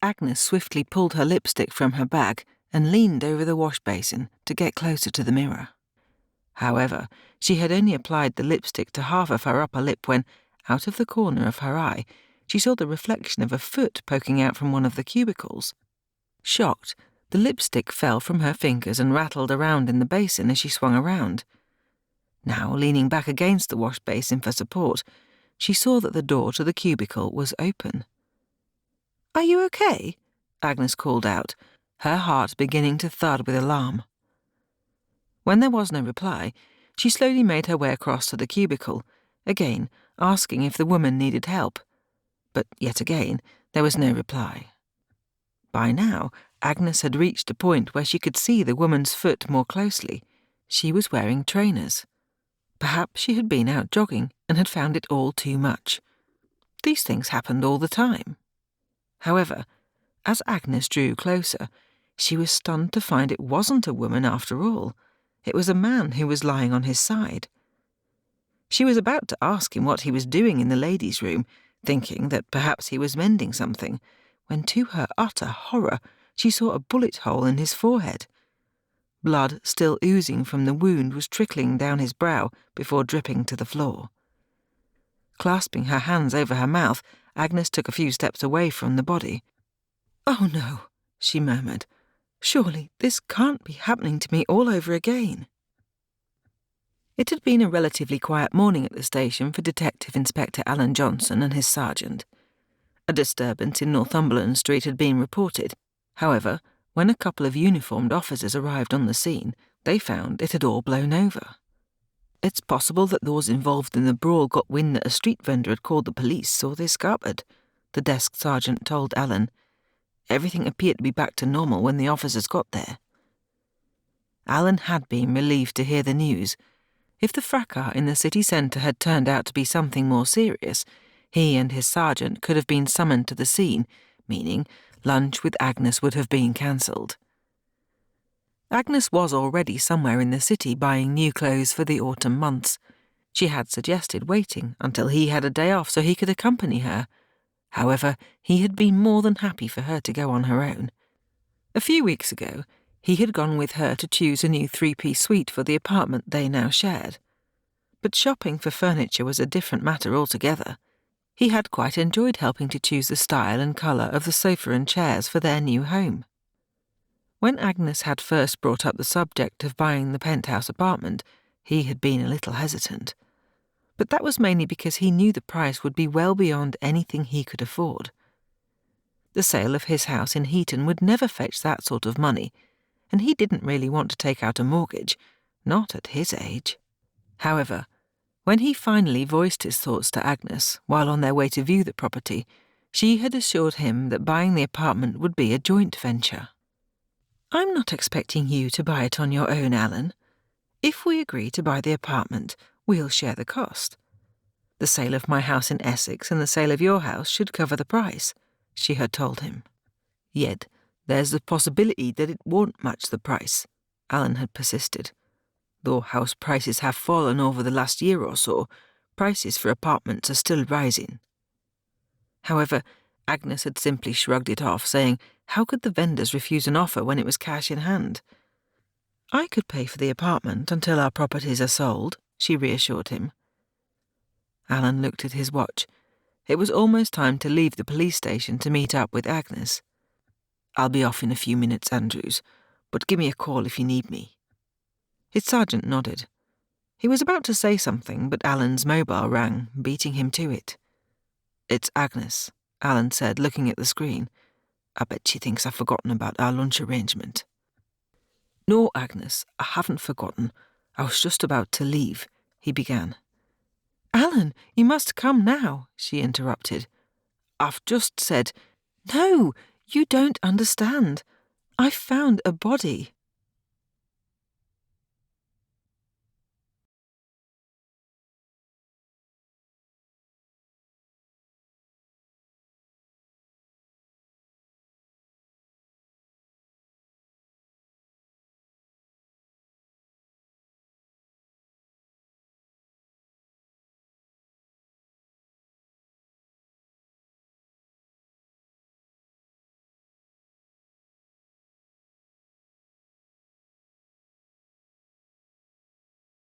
Agnes swiftly pulled her lipstick from her bag and leaned over the wash basin to get closer to the mirror. However, she had only applied the lipstick to half of her upper lip when, out of the corner of her eye, she saw the reflection of a foot poking out from one of the cubicles. Shocked, the lipstick fell from her fingers and rattled around in the basin as she swung around. Now, leaning back against the wash basin for support, she saw that the door to the cubicle was open. "Are you okay?" Agnes called out, her heart beginning to thud with alarm. When there was no reply, she slowly made her way across to the cubicle, again asking if the woman needed help. But yet again, there was no reply. By now, Agnes had reached a point where she could see the woman's foot more closely. She was wearing trainers. Perhaps she had been out jogging and had found it all too much. These things happened all the time. However, as Agnes drew closer, she was stunned to find it wasn't a woman after all. It was a man who was lying on his side. She was about to ask him what he was doing in the ladies' room, thinking that perhaps he was mending something, when to her utter horror she saw a bullet hole in his forehead. Blood still oozing from the wound was trickling down his brow before dripping to the floor. Clasping her hands over her mouth, Agnes took a few steps away from the body. "Oh no," she murmured. "Surely this can't be happening to me all over again." It had been a relatively quiet morning at the station for Detective Inspector Alan Johnson and his sergeant. A disturbance in Northumberland Street had been reported. However, when a couple of uniformed officers arrived on the scene, they found it had all blown over. It's possible that those involved in the brawl got wind that a street vendor had called the police or they scuppered, the desk sergeant told Alan. Everything appeared to be back to normal when the officers got there. Alan had been relieved to hear the news. If the fracas in the city centre had turned out to be something more serious, he and his sergeant could have been summoned to the scene, meaning lunch with Agnes would have been cancelled. Agnes was already somewhere in the city buying new clothes for the autumn months. She had suggested waiting until he had a day off so he could accompany her. However, he had been more than happy for her to go on her own. A few weeks ago, he had gone with her to choose a new three-piece suite for the apartment they now shared. But shopping for furniture was a different matter altogether. He had quite enjoyed helping to choose the style and colour of the sofa and chairs for their new home. When Agnes had first brought up the subject of buying the penthouse apartment, he had been a little hesitant. But that was mainly because he knew the price would be well beyond anything he could afford. The sale of his house in Heaton would never fetch that sort of money, and he didn't really want to take out a mortgage, not at his age. However, when he finally voiced his thoughts to Agnes while on their way to view the property, she had assured him that buying the apartment would be a joint venture. "I'm not expecting you to buy it on your own, Alan. If we agree to buy the apartment, we'll share the cost. The sale of my house in Essex and the sale of your house should cover the price," she had told him. "Yet there's the possibility that it won't match the price," Alan had persisted. "Though house prices have fallen over the last year or so, prices for apartments are still rising." However, Agnes had simply shrugged it off, saying, how could the vendors refuse an offer when it was cash in hand? "I could pay for the apartment until our properties are sold," she reassured him. Alan looked at his watch. It was almost time to leave the police station to meet up with Agnes. "I'll be off in a few minutes, Andrews, but give me a call if you need me." His sergeant nodded. He was about to say something, but Alan's mobile rang, beating him to it. "It's Agnes," Alan said, looking at the screen. "I bet she thinks I've forgotten about our lunch arrangement." "No, Agnes, I haven't forgotten. I was just about to leave," he began. "Alan, you must come now," she interrupted. "I've just said—" "No, you don't understand. I found a body."